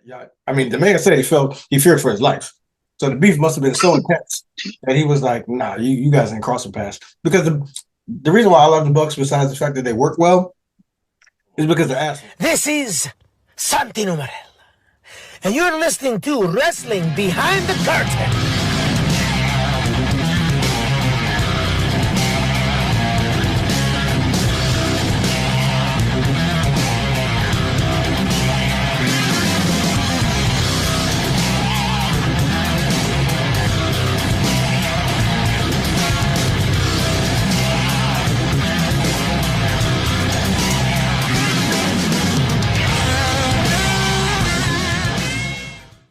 Yeah, I mean, the man said he feared for his life. So the beef must have been so intense that he was like, "Nah, you guys ain't crossing paths." Because the reason why I love the Bucks, besides the fact that they work well, is because they're assholes. This is Santino Marella, and you're listening to Wrestling Behind the Curtain.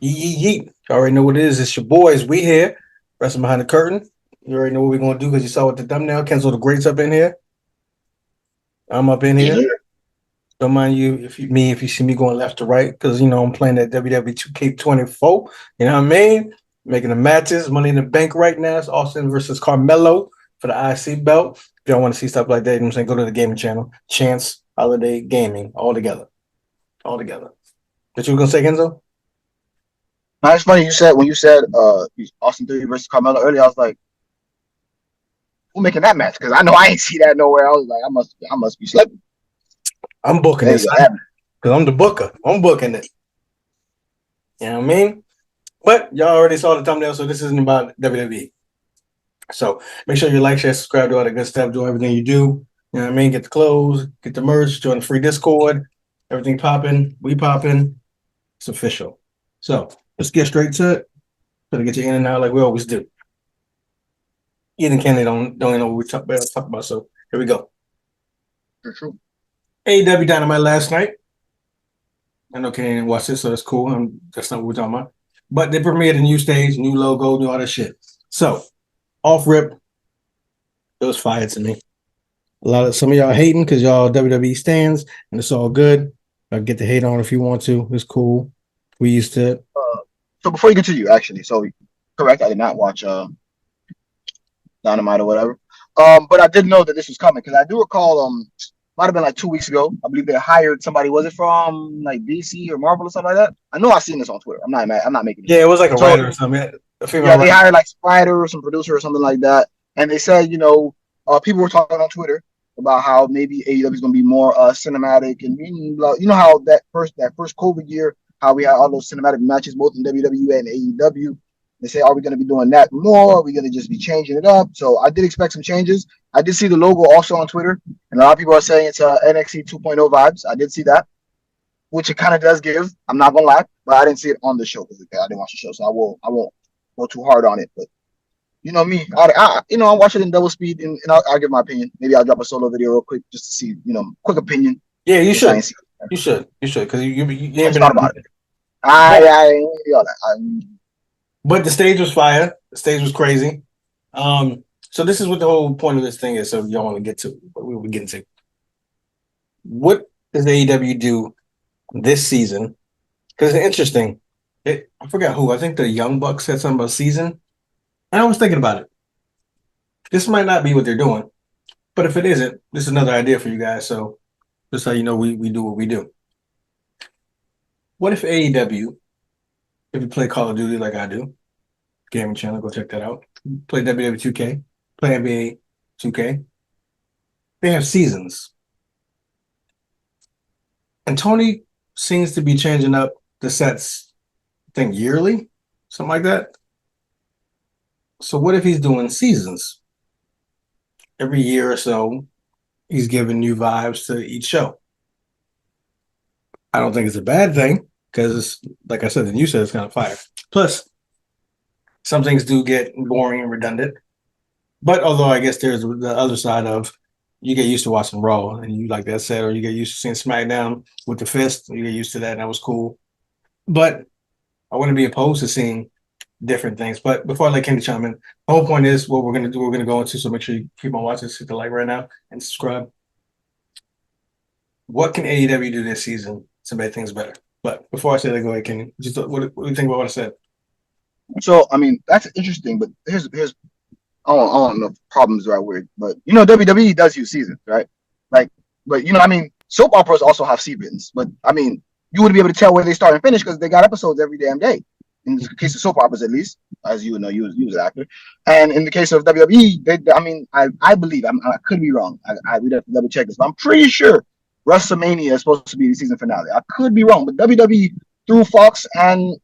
Yeet. You already know what it is. It's your boys. We here. Wrestling Behind the Curtain. You already know what we're going to do because you saw with the thumbnail. Kenzo the Greats up in here. I'm up in here. Don't mind you if you see me going left to right because, I'm playing that WWE 2K24. You know what I mean? Making the matches. Money in the Bank right now. It's Austin versus Carmelo for the IC belt. If y'all want to see stuff like that, I'm saying go to the gaming channel. Chance Holiday Gaming. All together. What you were going to say, Kenzo? Now it's funny when you said Austin Theory versus Carmelo earlier. I was like, who making that match? Because I know I ain't see that nowhere. I was like, I must be slipping. I'm booking this because I'm the booker. I'm booking it. You know what I mean? But y'all already saw the thumbnail, so this isn't about WWE. So make sure you like, share, subscribe, do all that good stuff, do everything you do. You know what I mean? Get the clothes, get the merch, join the free Discord. Everything popping. We popping. It's official. So let's get straight to it. Try to get you in and out like we always do. Ian and Kenny don't even know what we talk about. So here we go. For sure. AEW Dynamite last night. I know Kenny didn't watch this, so that's cool. That's not what we're talking about. But they premiered a new stage, new logo, new all that shit. So off rip, it was fire to me. Some of y'all hating because y'all WWE stands, and it's all good. I'll get the hate on if you want to. It's cool. We used to it. So before you continue, actually, so correct, I did not watch Dynamite or whatever. But I did know that this was coming because I do recall might have been like 2 weeks ago. I believe they hired somebody. Was it from like DC or Marvel or something like that? I know I've seen this on Twitter. I'm not making it. Yeah, it was like a writer or something. Yeah, they hired like some writer or some producer or something like that. And they said, people were talking on Twitter about how maybe AEW is going to be more cinematic, and you know how that first COVID year, how we had all those cinematic matches both in WWE and AEW. They say, are we going to be doing that more? Are we going to just be changing it up? So I did expect some changes. I did see the logo also on Twitter, and a lot of people are saying it's NXT 2.0 vibes. I did see that, which it kind of does give. I'm not going to lie, but I didn't see it on the show because I didn't watch the show, so I won't go too hard on it. But you know me, I'll watch it in double speed, and I'll give my opinion. Maybe I'll drop a solo video real quick just to see, quick opinion. Yeah, you should. You should, because you ain't been about it. But the stage was fire. The stage was crazy. So this is what the whole point of this thing is. So y'all want to get to what we were getting to. What does AEW do this season? Because it's interesting. I forgot who. I think the Young Bucks said something about season. And I was thinking about it. This might not be what they're doing, but if it isn't, this is another idea for you guys. So just so you know, we do what we do. What if AEW, if you play Call of Duty like I do, gaming channel, go check that out. Play WWE 2K, play NBA 2K. They have seasons. And Tony seems to be changing up the sets, I think yearly, something like that. So what if he's doing seasons? Every year or so, he's giving new vibes to each show. I don't think it's a bad thing because, like I said, and you said, it's kind of fire. Plus, some things do get boring and redundant. But although I guess there's the other side of you get used to watching Raw and you like that set, or you get used to seeing SmackDown with the fist. You get used to that, and that was cool. But I wouldn't be opposed to seeing different things. But before I let Kenny chime in, the whole point is what we're going to do. We're going to go into, so make sure you keep on watching, hit the like right now, and subscribe. What can AEW do this season to make things better? But before I say that, go ahead, Kenny. Just what do you think about what I said? So, I mean, that's interesting, but here's I don't know if problem is the right word, but WWE does use seasons, right? Like, but I mean, soap operas also have seasons, but I mean, you wouldn't be able to tell where they start and finish because they got episodes every damn day. In the case of soap operas, at least, as you would know, you was an actor. And in the case of WWE, I believe I could be wrong. We'd have to double check this, but I'm pretty sure WrestleMania is supposed to be the season finale. I could be wrong, but WWE through Fox and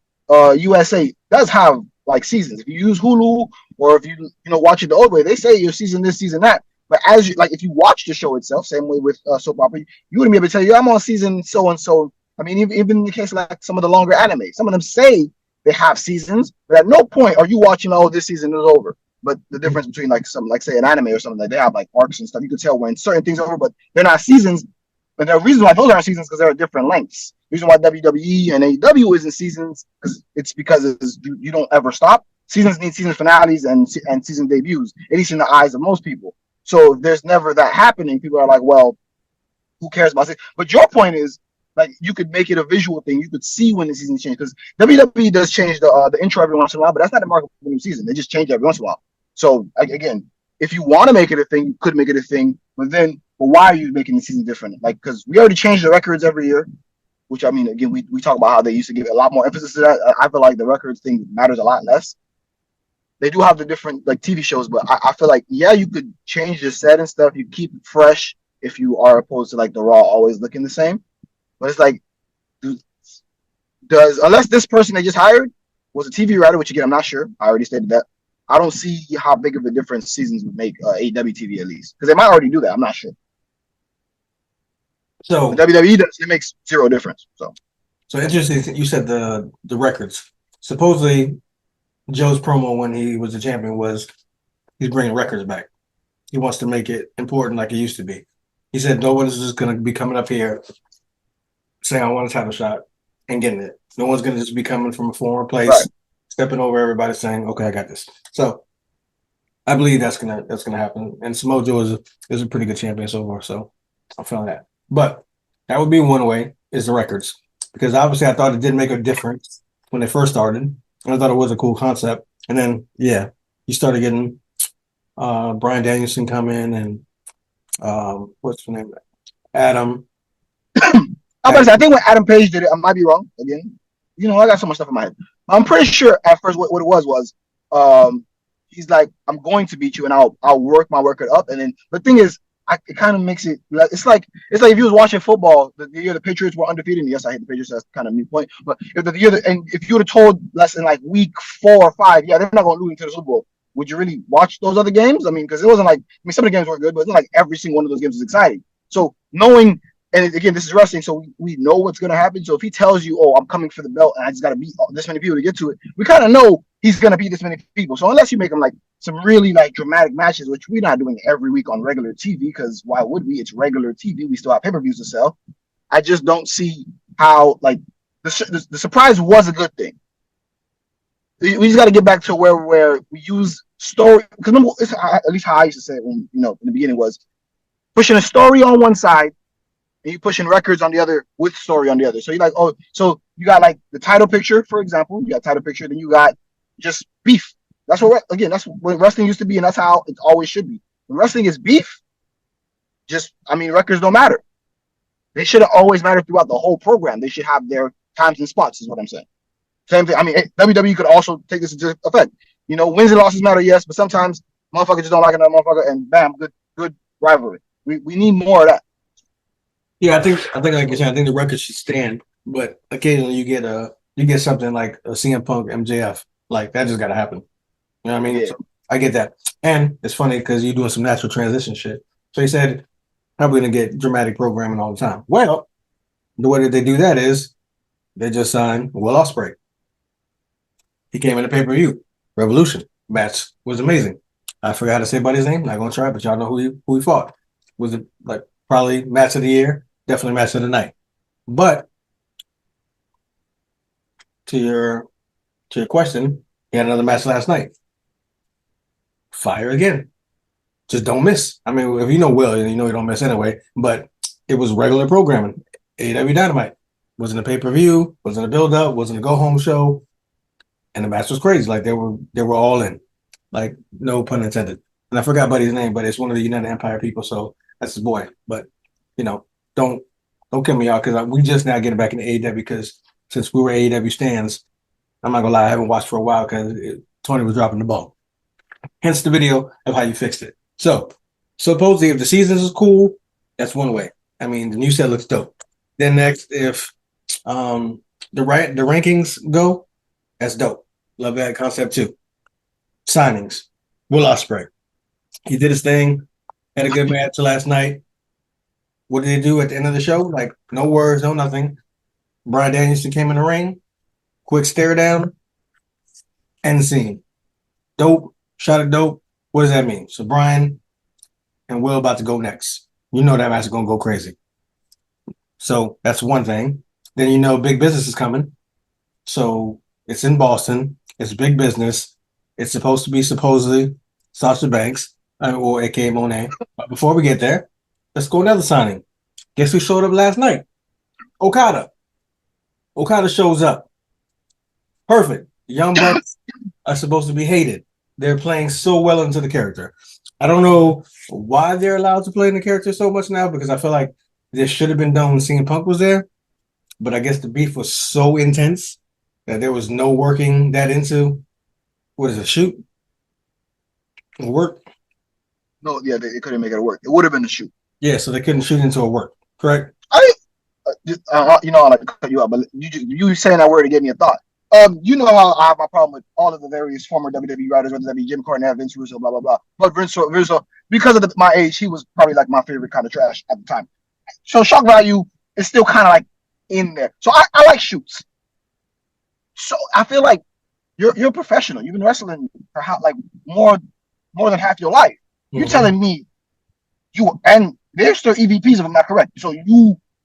USA does have like seasons. If you use Hulu or if you watch it the old way, they say your season this, season that. But as you like, if you watch the show itself, same way with soap opera, you wouldn't be able to tell you I'm on season so and so. I mean, even in the case of like some of the longer anime, some of them say they have seasons, but at no point are you watching, oh, this season is over. But the difference between like some, like say an anime or something, like they have like arcs and stuff, you can tell when certain things are over, but they're not seasons. But the reason why those aren't seasons because they're at different lengths. The reason why WWE and AEW isn't seasons because you don't ever stop. Seasons need season finales and season debuts, at least in the eyes of most people. So if there's never that happening, people are like, well, who cares about it? But your point is, like, you could make it a visual thing. You could see when the season changes because WWE does change the intro every once in a while, but that's not the mark of the new season. They just change every once in a while. So again, if you want to make it a thing, you could make it a thing. But why are you making the season different? Like, because we already change the records every year. Which I mean, again, we talk about how they used to give a lot more emphasis to that. I feel like the records thing matters a lot less. They do have the different like TV shows, but I feel like you could change the set and stuff. You keep it fresh if you are opposed to like the Raw always looking the same. But it's like, unless this person they just hired was a TV writer, which again I'm not sure. I already stated that. I don't see how big of a difference seasons would make AEW TV at least because they might already do that. I'm not sure. So but WWE does. It makes zero difference. So interesting. You said the records. Supposedly, Joe's promo when he was the champion was he's bringing records back. He wants to make it important like it used to be. He said no one's just going to be coming up here saying I want a title shot and getting it. No one's going to just be coming from a former place, right, stepping over everybody saying, okay, I got this. So I believe that's gonna happen. And Samoa Joe is a pretty good champion so far. So I'm feeling that. But that would be one way is the records. Because obviously I thought it did make a difference when they first started. And I thought it was a cool concept. And then, you started getting Bryan Danielson come in and what's the name? Adam. I think when Adam Page did it, I might be wrong again. I got so much stuff in my head. I'm pretty sure at first what it was he's like, I'm going to beat you and I'll work my record up. And then the thing is, it kind of makes it. It's like if you was watching football the year the Patriots were undefeated. And yes, I hate the Patriots. That's kind of a new point. But if you would have told less than like week 4 or 5, they're not going to lose into the Super Bowl. Would you really watch those other games? I mean, because it wasn't like some of the games were good, but it's not like every single one of those games is exciting. So knowing. And again, this is wrestling, so we know what's going to happen. So if he tells you, oh, I'm coming for the belt and I just got to beat this many people to get to it, we kind of know he's going to beat this many people. So unless you make him like some really like dramatic matches, which we're not doing every week on regular TV, because why would we? It's regular TV. We still have pay-per-views to sell. I just don't see how like the surprise was a good thing. We just got to get back to where we use story. Because remember, at least how I used to say it when, in the beginning was pushing a story on one side, and you pushing records on the other with story on the other. So you're like, oh, so you got like the title picture, for example. You got title picture, then you got just beef. That's what wrestling used to be, and that's how it always should be. When wrestling is beef, records don't matter. They should have always mattered throughout the whole program. They should have their times and spots, is what I'm saying. Same thing. I mean, WWE could also take this into effect. Wins and losses matter, yes, but sometimes motherfuckers just don't like another motherfucker, and bam, good rivalry. We need more of that. Yeah, I think like you said, I think the record should stand, but occasionally you get something like a CM Punk MJF, like that just got to happen. You know what I mean? Yeah. So I get that, and it's funny because you're doing some natural transition shit. So he said probably gonna get dramatic programming all the time. Well, the way that they do that is they just signed Will Ospreay. He came in the pay-per-view Revolution match was amazing. I forgot how to say about his name. Not gonna try, but y'all know who he fought. Was it like probably match of the year? Definitely match of the night. But to your question, he had another match last night. Fire again. Just don't miss. I mean, if you know Will, you know he don't miss anyway. But it was regular programming. AEW Dynamite. Wasn't a pay-per-view, wasn't a build-up, wasn't a go-home show. And the match was crazy. Like they were all in. Like, no pun intended. And I forgot Buddy's name, but it's one of the United Empire people, so that's his boy. But don't Don't kill me out because we just now getting back into AEW because since we were AEW stands, I'm not gonna lie, I haven't watched for a while because Tony was dropping the ball. Hence the video of how you fixed it. So supposedly, if the seasons is cool, that's one way. I mean, the new set looks dope. Then next, if the rankings go, that's dope. Love that concept too. Signings, Will Ospreay. He did his thing. Had a good match last night. What did they do at the end of the show? Like no words, no nothing. Brian Danielson came in the ring. Quick stare down. End scene. Dope. Shot of dope. What does that mean? So Brian and Will about to go next. You know that match is gonna go crazy. So that's one thing. Then you know big business is coming. So it's in Boston. It's big business. It's supposed to be supposedly Sasha Banks or aka Monet. But before we get there, let's go another signing. Guess who showed up last night? Okada. Okada shows up. Perfect. Young Bucks are supposed to be hated. They're playing so well into the character. I don't know why they're allowed to play in the character so much now because I feel like this should have been done when CM Punk was there. But I guess the beef was so intense that there was no working that into what is it, shoot? Work? No, yeah, they couldn't make it work. It would have been a shoot. Yeah, so they couldn't shoot into a work, correct? You know, I like to cut you out, but you saying that word to give me a thought. You know how I have my problem with all of the various former WWE writers, whether that be Jim Cornette, Vince Russo, blah blah blah. But Vince Russo, because of my age, he was probably like my favorite kind of trash at the time. So shock value is still kind of like in there. So I like shoots. So I feel like you're a professional. You've been wrestling for like more than half your life. Mm-hmm. You're telling me and there's still EVPs if I'm not correct. So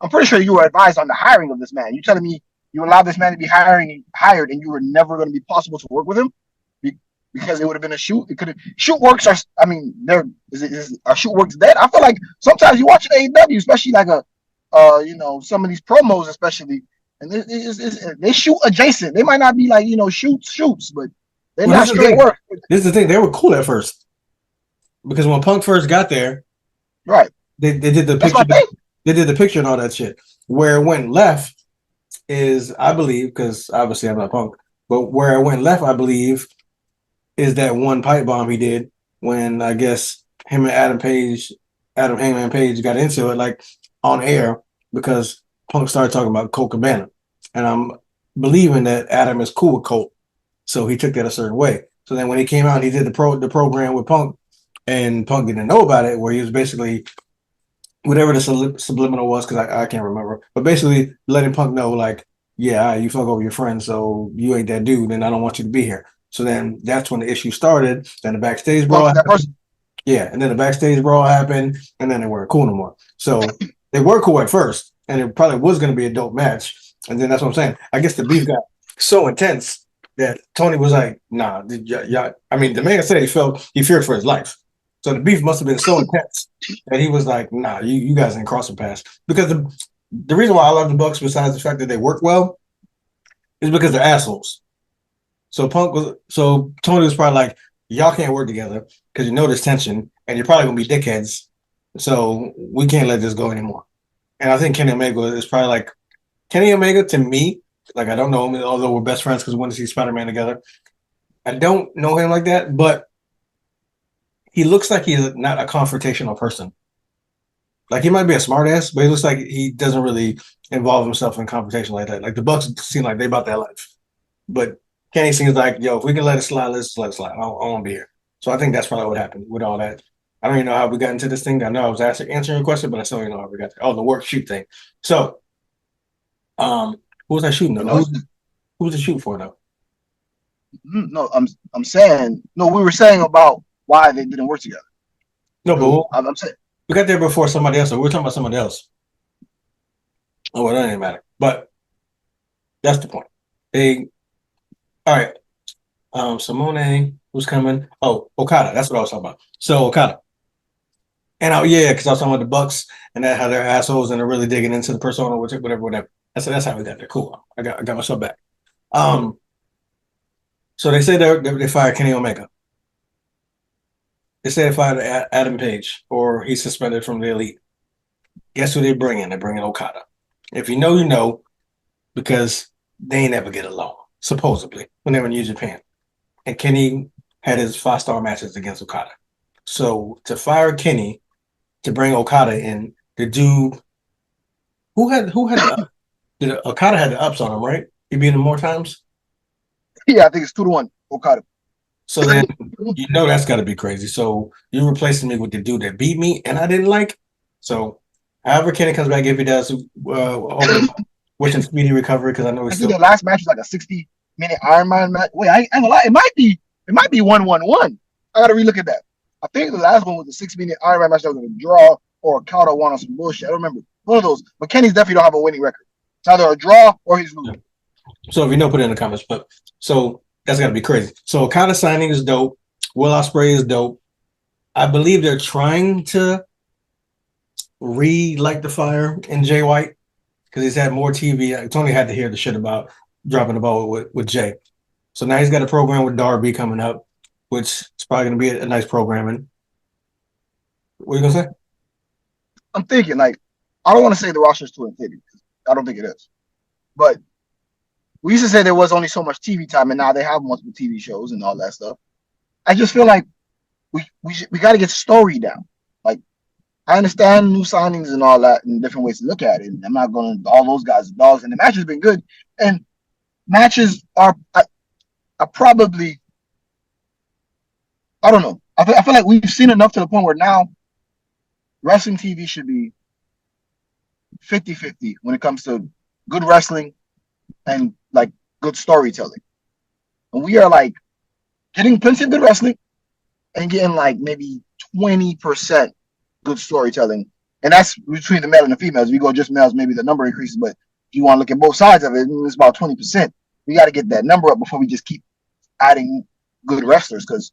I'm pretty sure you were advised on the hiring of this man. You're telling me you allowed this man to be hired and you were never going to be possible to work with him because it would have been a shoot. It could have shoot works are. I mean, are shoot works dead? I feel like sometimes you watch an AEW, especially like some of these promos, especially, and they shoot adjacent. They might not be like shoots, but they're not straight work. This is the thing. They were cool at first because when Punk first got there, right? They did the picture. They did the picture and all that shit. Where it went left is, I believe, because obviously I'm not Punk, but where it went left, I believe, is that one pipe bomb he did when I guess him and Adam Hangman Page got into it, like on air, because Punk started talking about Colt Cabana. And I'm believing that Adam is cool with Colt. So he took that a certain way. So then when he came out, he did the program with Punk, and Punk didn't know about it, where he was basically whatever the subliminal was, because I can't remember, but basically letting Punk know, like, yeah, you fuck over your friend, so you ain't that dude, and I don't want you to be here. So then that's when the issue started. Then the backstage brawl happened. Yeah, and then the backstage brawl happened, and then they weren't cool no more. So they were cool at first, and it probably was going to be a dope match. And then that's what I'm saying. I guess the beef got so intense that Tony was like, nah, I mean, the man said he feared for his life. So the beef must have been so intense that he was like, nah, you guys ain't crossing paths. Because the reason why I love the Bucks, besides the fact that they work well, is because they're assholes. So Tony was probably like, y'all can't work together because you know there's tension and you're probably gonna be dickheads. So we can't let this go anymore. And I think Kenny Omega is probably like, Kenny Omega to me, like I don't know him, although we're best friends because we went to see Spider-Man together. I don't know him like that, but he looks like he's not a confrontational person. Like he might be a smartass, but he looks like he doesn't really involve himself in confrontation like that. Like the Bucks seem like they about that life. But Kenny seems like, yo, if we can let it slide, let's let it slide. I won't be here. So I think that's probably what happened with all that. I don't even know how we got into this thing. I know I was answering your question, but I still don't know how we got there. Oh, the work shoot thing. So who was I shooting though? Who was the shoot for though? No, I'm saying no, we were saying about why they didn't work together. No, but I'm saying we got there before somebody else, so we were talking about somebody else. Oh, well, that didn't matter. But that's the point. All right. Simone was coming. Oh, Okada. That's what I was talking about. So Okada. And because I was talking about the Bucks and that how they're assholes and they're really digging into the persona, whatever. That's how we got there. Cool. I got myself back. So they say they fired Kenny Omega. They say they fired Adam Page, or he's suspended from the Elite. Guess who they bring in? They bring in Okada. If you know, you know, because they ain't ever get along, supposedly, when they were in New Japan. And Kenny had his 5-star matches against Okada. So to fire Kenny to bring Okada in, the dude who had Okada had the ups on him, right? He beat him more times. Yeah, I think it's 2-1 Okada. So then you know that's got to be crazy. So you're replacing me with the dude that beat me and I didn't like. So however Kenny comes back, if he does, wishing speedy recovery because I know I he's think still. the last match was like a 60-minute Iron Man match. Wait, I ain't gonna lie, it might be 1-1-1. I gotta relook at that. I think the last one was a 6-minute Iron Man match that was a draw or a counter one on some bullshit. I don't remember. One of those. But Kenny's definitely don't have a winning record. It's either a draw or he's losing. So if you know, put it in the comments. But so that's got to be crazy. So Okada signing is dope. Will Ospreay is dope. I believe they're trying to relight the fire in Jay White because he's had more TV. Tony had to hear the shit about dropping the ball with Jay. So now he's got a program with Darby coming up, which is probably going to be a nice programming. What are you going to say? I'm thinking, like, I don't want to say the roster's too inflated. I don't think it is. But we used to say there was only so much TV time, and now they have multiple TV shows and all that stuff. I just feel like we got to get story down. Like, I understand new signings and all that and different ways to look at it. And I'm not going to all those guys dogs. And the match has been good. And matches are probably, I don't know. I feel like we've seen enough to the point where now wrestling TV should be 50-50 when it comes to good wrestling and like good storytelling. And we are like getting plenty of good wrestling and getting like maybe 20% good storytelling. And that's between the male and the females. If you go just males, maybe the number increases. But if you want to look at both sides of it, it's about 20%. We got to get that number up before we just keep adding good wrestlers because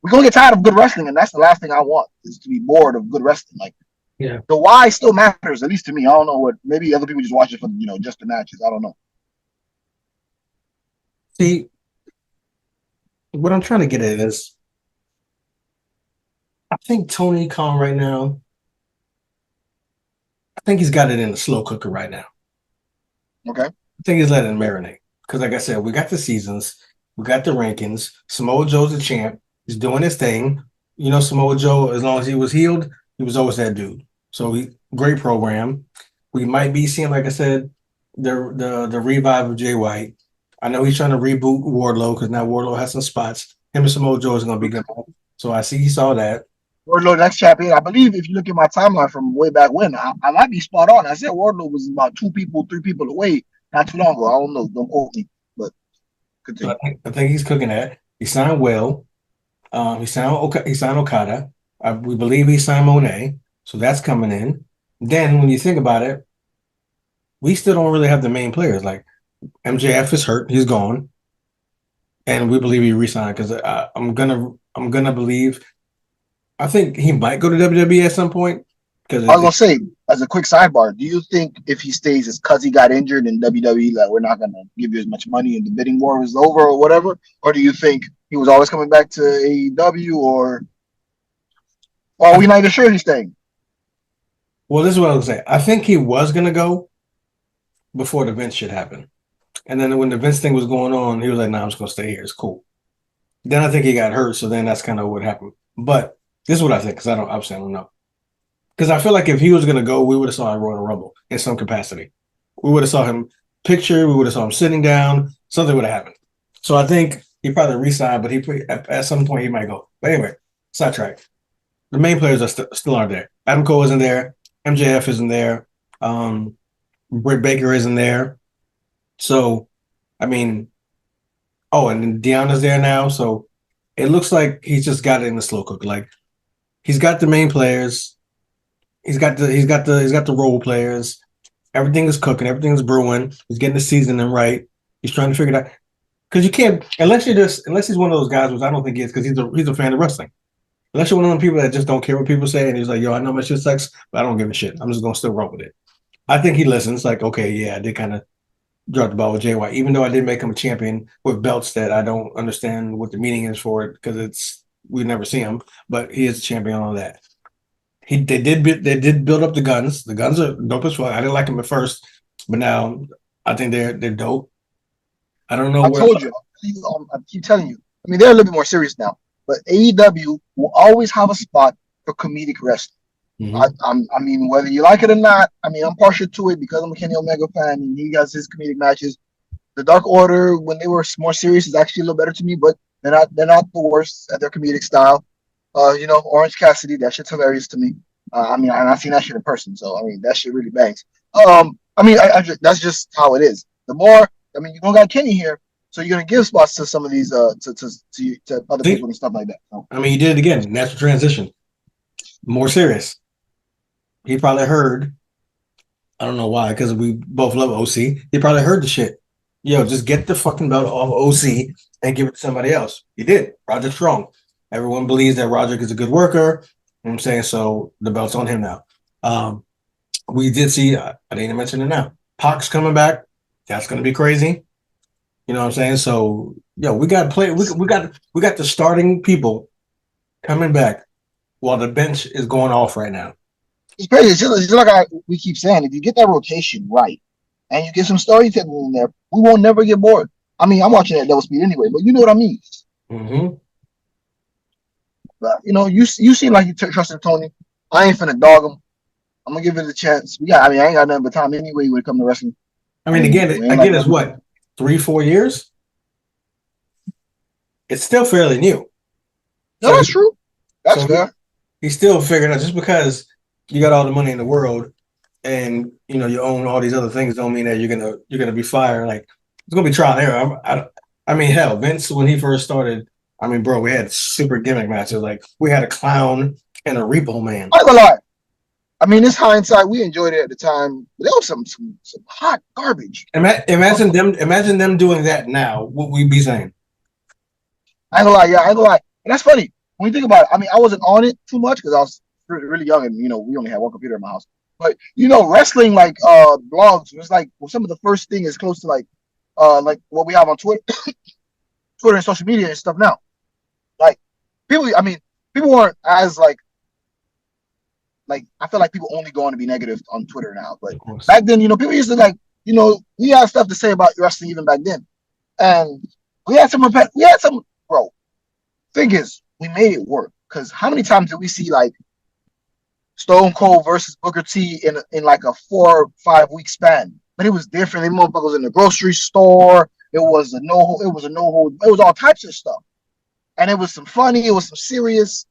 we're going to get tired of good wrestling. And that's the last thing I want is to be bored of good wrestling. Like, Yeah. the why still matters, at least to me. I don't know what, maybe other people just watch it for, just the matches. I don't know. See, what I'm trying to get at is I think Tony Khan right now, I think he's got it in the slow cooker right now. Okay. I think he's letting it marinate. Because like I said, we got the seasons, we got the rankings. Samoa Joe's the champ. He's doing his thing. You know, Samoa Joe, as long as he was healed, he was always that dude. So great program. We might be seeing, like I said, the revive of Jay White. I know he's trying to reboot Wardlow because now Wardlow has some spots. Him and Samoa Joe is going to be good. So I see he saw that. Wardlow next champion. I believe if you look at my timeline from way back when, I might be spot on. I said Wardlow was about 3 people away not too long ago. I don't know. Don't quote me, but continue. I think he's cooking that. He signed Will. He signed Okada. We believe he signed Monet. So that's coming in. Then when you think about it, we still don't really have the main players. Like MJF is hurt. He's gone. And we believe he resigned because I'm gonna believe. I think he might go to WWE at some point. Because I was gonna say, as a quick sidebar, do you think if he stays, it's because he got injured in WWE that we're not gonna give you as much money and the bidding war is over or whatever? Or do you think he was always coming back to AEW or are we not even sure he's staying? well, this is what I was gonna say. I think he was gonna go before the Vince shit happened. And then when the Vince thing was going on, he was like, "Nah, I'm just gonna stay here. It's cool." Then I think he got hurt, so then that's kind of what happened. But this is what I think, because obviously I don't know. Because I feel like if he was gonna go, we would have saw him Royal Rumble in some capacity. We would have saw him picture. We would have saw him sitting down. Something would have happened. So I think he probably resigned, but at some point he might go. But anyway, sidetrack. The main players are still aren't there. Adam Cole isn't there. MJF isn't there. Britt Baker isn't there. So, I mean, oh, and then Deanna's there now. So it looks like he's just got it in the slow cook. Like he's got the main players. He's got the role players. Everything is cooking. Everything is brewing. He's getting the seasoning right. He's trying to figure it out. Because you can't unless he's one of those guys, which I don't think he is, because he's a fan of wrestling. Unless you're one of them people that just don't care what people say, and he's like, "Yo, I know my shit sucks, but I don't give a shit. I'm just gonna still roll with it." I think he listens. Like, okay, yeah, I did kind of drop the ball with Jay White, even though I did make him a champion with belts that I don't understand what the meaning is for it because we never see him, but he is a champion on that. They did build up the guns. The guns are dope as fuck. I didn't like him at first, But now I think they're dope. I don't know I where. told you. I keep telling you. I mean, they're a little bit more serious now, but AEW will always have a spot for comedic wrestling. Mhm. I mean, whether you like it or not, I mean, I'm partial to it because I'm a Kenny Omega fan and he has his comedic matches. The Dark Order, when they were more serious, is actually a little better to me, but they're not the worst at their comedic style. Orange Cassidy, that shit's hilarious to me. I mean, I've seen that shit in person, so I mean, that shit really bangs. I mean, that's just how it is. The more, I mean, you don't got Kenny here, so you're gonna give spots to some of these, to other See, people and stuff like that. So. I mean, you did it again. Natural transition. More serious. He probably heard. I don't know why, because we both love OC. He probably heard the shit. Yo, just get the fucking belt off OC and give it to somebody else. He did. Roderick Strong. Everyone believes that Roderick is a good worker. You know what I'm saying? So the belt's on him now. We did see, I didn't even mention it now. Pac's coming back. That's going to be crazy. You know what I'm saying? So, yo, we got play. We got the starting people coming back while the bench is going off right now. It's crazy. It's just like we keep saying, if you get that rotation right and you get some storytelling in there, we won't never get bored. I mean, I'm watching at double speed anyway, but you know what I mean. Mm-hmm. But you seem like you trusted Tony. I ain't finna dog him. I'm gonna give it a chance. I mean, I ain't got nothing but time anyway when it comes to wrestling. I mean, again, it's what 3-4 years. It's still fairly new. No, So, that's true. That's so fair. he's still figuring out. Just because you got all the money in the world and you own all these other things, don't mean that you're gonna be fired. Like it's gonna be trial and error. I mean, hell, Vince when he first started. I mean, bro, we had super gimmick matches. Like we had a clown and a repo man. I'm gonna lie. I mean, this hindsight, we enjoyed it at the time, but there was some hot garbage. Imagine them doing that now. What we'd be saying? I ain't gonna lie, yeah, I ain't gonna lie. And that's funny when you think about it. I mean, I wasn't on it too much because I was really young, and we only had one computer in my house. But wrestling like blogs was like some of the first thing is close to like what we have on Twitter, Twitter and social media and stuff now. Like I mean, people weren't as like I feel like people only go on to be negative on Twitter now. But back then, people used to we had stuff to say about wrestling even back then, and we had some bro. Thing is, we made it work because how many times did we see like Stone Cold versus Booker T in like a 4 or 5 week span? But it was different. They motherfuckers in the grocery store. It was a no hold. It was a no hold. It was all types of stuff, and it was some funny. It was some serious.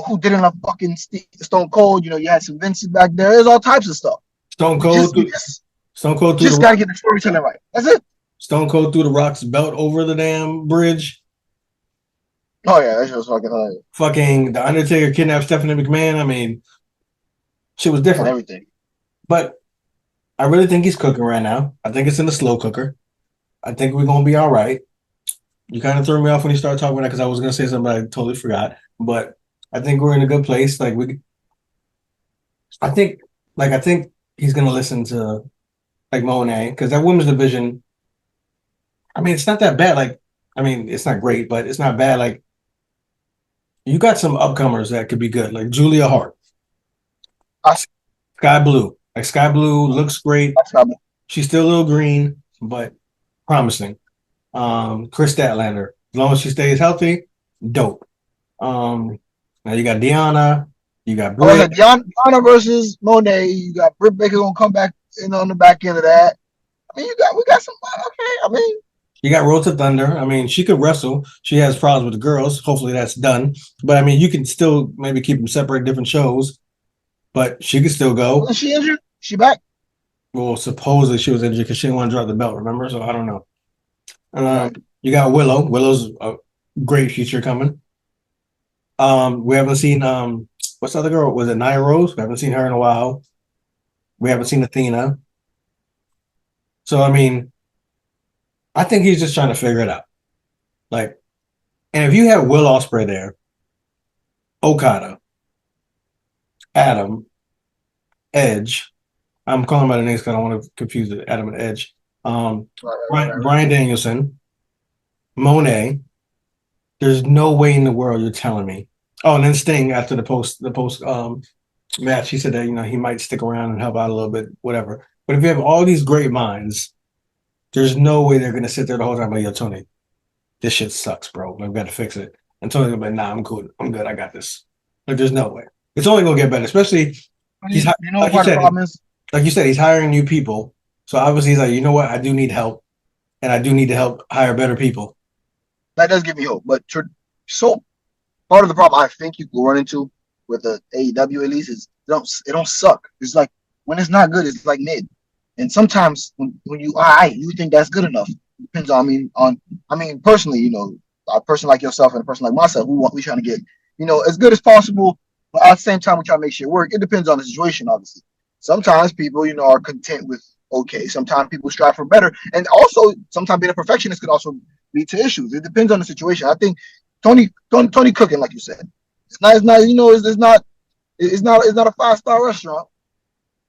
Who didn't love fucking Stone Cold? You had some Vincent back there. There's all types of stuff. Stone Cold Just got to get the storytelling right. That's it. Stone Cold threw the Rock's belt over the damn bridge. Oh yeah, that shit was fucking hilarious. Fucking The Undertaker kidnapped Stephanie McMahon. I mean, shit was different. And everything. But I really think he's cooking right now. I think it's in the slow cooker. I think we're gonna be all right. You kind of threw me off when you started talking about that because I was gonna say something I totally forgot. But I think we're in a good place. I think he's gonna listen to like Monet because that women's division. I mean, it's not that bad. Like, I mean, it's not great, but it's not bad. Like, you got some upcomers that could be good, like Julia Hart, Sky Blue. Like Sky Blue looks great. She's still a little green, but promising. Chris Statlander, as long as she stays healthy, dope. Now you got Deanna, you got Britt. Deanna versus Monet. You got Britt Baker gonna come back on the back end of that. I mean, we got some. Okay, I mean. You got Road to Thunder. I mean, she could wrestle. She has problems with the girls. Hopefully that's done. But I mean, you can still maybe keep them separate, different shows. But she could still go. Was she injured? She back? Well, supposedly she was injured because she didn't want to drop the belt, remember? So I don't know. Right. You got Willow. Willow's a great future coming. We haven't seen what's the other girl? Was it Nia Rose? We haven't seen her in a while. We haven't seen Athena. So I mean, I think he's just trying to figure it out. Like, and if you have Will Ospreay there, Okada, Adam, Edge, I'm calling by the names because I don't want to confuse it. Adam and Edge. Brian Danielson, Monet. There's no way in the world you're telling me. Oh, and then Sting after the post match, he said that he might stick around and help out a little bit, whatever. But if you have all these great minds, there's no way they're gonna sit there the whole time like, yo, Tony, this shit sucks, bro. Like, we got to fix it. And Tony's gonna be like, nah, I'm cool. I'm good. I got this. Like, there's no way. It's only gonna get better, especially You know like you what the said, problem is? like you said, he's hiring new people. So obviously he's like, you know what? I do need help, and I do need to help hire better people. That does give me hope. But so part of the problem I think you will run into with the AEW at least is it don't suck. It's like when it's not good, it's like mid. And sometimes when you you think that's good enough. Depends on I mean personally, a person like yourself and a person like myself, we trying to get, as good as possible, but at the same time we try to make shit work. It depends on the situation, obviously. Sometimes people, are content with okay. Sometimes people strive for better. And also sometimes being a perfectionist could also lead to issues. It depends on the situation. I think Tony cooking, like you said. It's not, it's not a 5-star restaurant,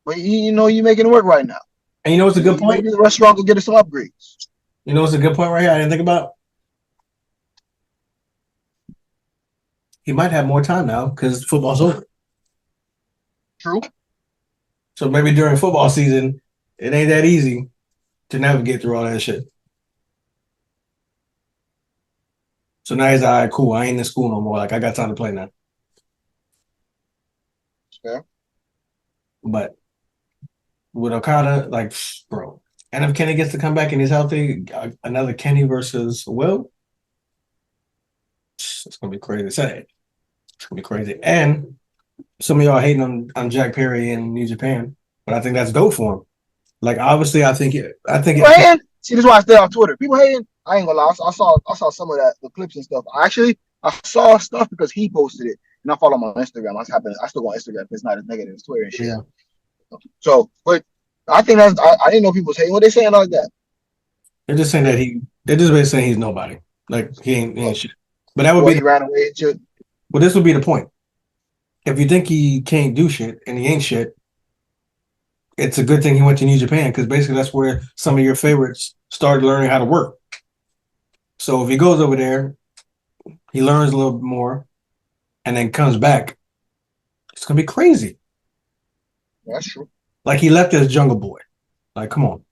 but you making it work right now. And you know what's a good point? Maybe the restaurant could get us some upgrades. You know what's a good point right here? I didn't think about. He might have more time now because football's over. True. So maybe during football season, it ain't that easy to navigate through all that shit. So now he's all right, cool. I ain't in school no more. Like, I got time to play now. Yeah. But with Okada, like, bro. And if Kenny gets to come back and he's healthy, another Kenny versus Will, it's gonna be crazy. It's gonna be crazy. And some of y'all hating on Jack Perry in New Japan, but I think that's dope for him. Like, obviously, I think People hating. See, this is why I stay off Twitter. People hating. I ain't gonna lie. I saw some of the clips and stuff. I saw stuff because he posted it, and I follow him on Instagram. I still go on Instagram. It's not as negative as Twitter and shit. Yeah. So, but I think I didn't know people was hating. What they saying like that? They're just saying that they're just basically saying he's nobody. Like, he ain't shit. But that would be he ran away and shit. Well, this would be the point. If you think he can't do shit and he ain't shit, it's a good thing he went to New Japan because basically that's where some of your favorites started learning how to work. So if he goes over there, he learns a little bit more, and then comes back, it's gonna be crazy. That's true. Like, he left as Jungle Boy. Like, come on.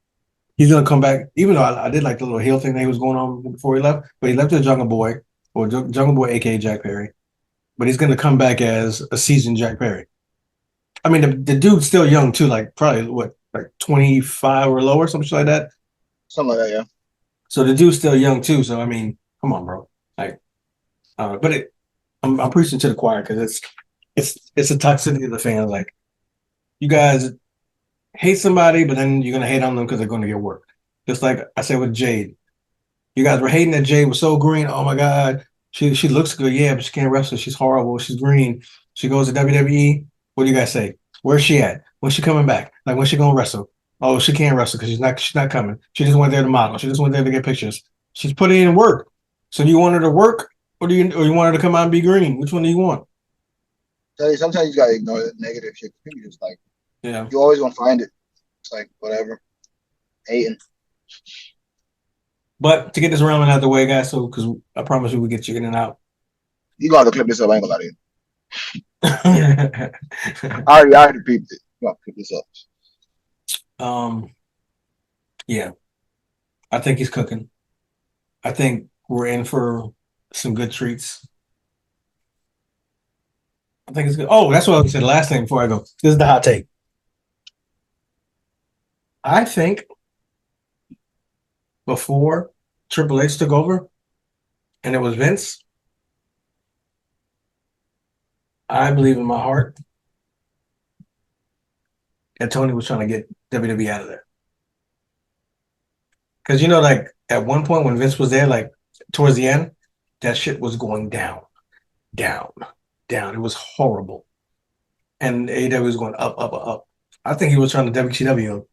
He's gonna come back, even though I did like the little heel thing that he was going on before he left, but he left as Jungle Boy, or Jungle Boy, aka Jack Perry. But he's gonna come back as a seasoned Jack Perry. I mean, the dude's still young too, like probably like 25 or lower, something like that. Something like that, yeah. So the dude's still young too. So I mean, come on, bro. Like, but I'm preaching to the choir because it's a toxicity of the fans. Like, you guys hate somebody, but then you're gonna hate on them because they're gonna get work. Just like I said with Jade, you guys were hating that Jade was so green. Oh my God, she looks good, yeah, but she can't wrestle. She's horrible. She's green. She goes to WWE. What do you guys say? Where's she at? When's she coming back? Like, when's she gonna wrestle? Oh, she can't wrestle because she's not coming. She just went there to model. She just went there to get pictures. She's putting in work. So do you want her to work, or you want her to come out and be green? Which one do you want? Sometimes you gotta ignore the negative shit. People just like, Yeah. you always gonna find it. It's like whatever. Hating. But to get this ramen out of the way, guys, so because I promise you we get you in and out. You gotta clip this up. I ain't gonna lie to you. I I already peeped it. You gotta clip this up. Yeah, I think he's cooking. I think we're in for some good treats. I think it's good. Oh, that's what I was saying. The last thing before I go. This is the hot take. I think before Triple H took over and it was Vince, I believe in my heart that Tony was trying to get WWE out of there. Because, like, at one point when Vince was there, like, towards the end, that shit was going down, down, down. It was horrible. And AEW was going up, up, up. I think he was trying to WCW.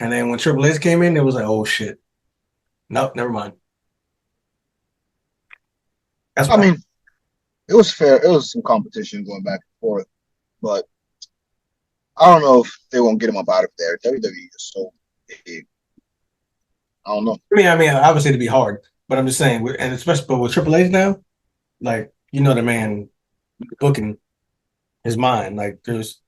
And then when Triple H came in, it was like, oh, shit. Nope, never mind. I mean, it was fair. It was some competition going back and forth, but I don't know if they won't get him up out of there. WWE is so big. I don't know. I mean, obviously it'd be hard, but I'm just saying, and especially with Triple H now, like, the man booking his mind. Like, there's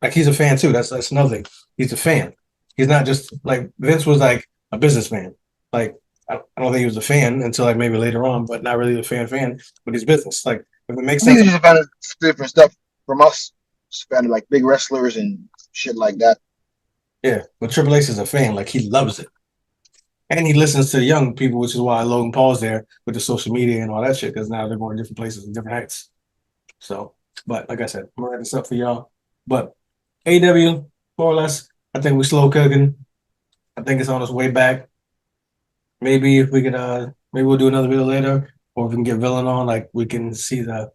Like he's a fan too. That's another thing. He's a fan. He's not just like Vince was like a businessman. Like I don't think he was a fan until like maybe later on, but not really a fan. But he's business. Like if it makes I think sense, he's just a fan of different stuff from us. Just a fan of like big wrestlers and shit like that. yeah. But Triple H is a fan. Like he loves it, and he listens to young people, which is why Logan Paul's there with the social media and all that shit. Because now they're going to different places and different heights. So, but like I said, I'm gonna write this up for y'all. But AEW, more or less, I think we're slow cooking. I think it's on its way back. Maybe if we could maybe we'll do another video later, or if we can get Villain on, like we can see the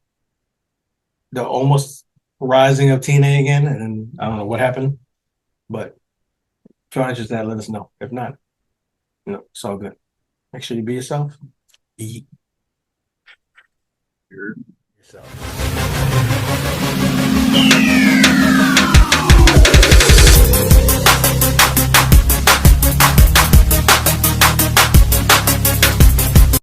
almost rising of TNA again, and I don't know what happened. But if you're interested in that, let us know. If not, it's all good. Make sure you be yourself. Be yourself.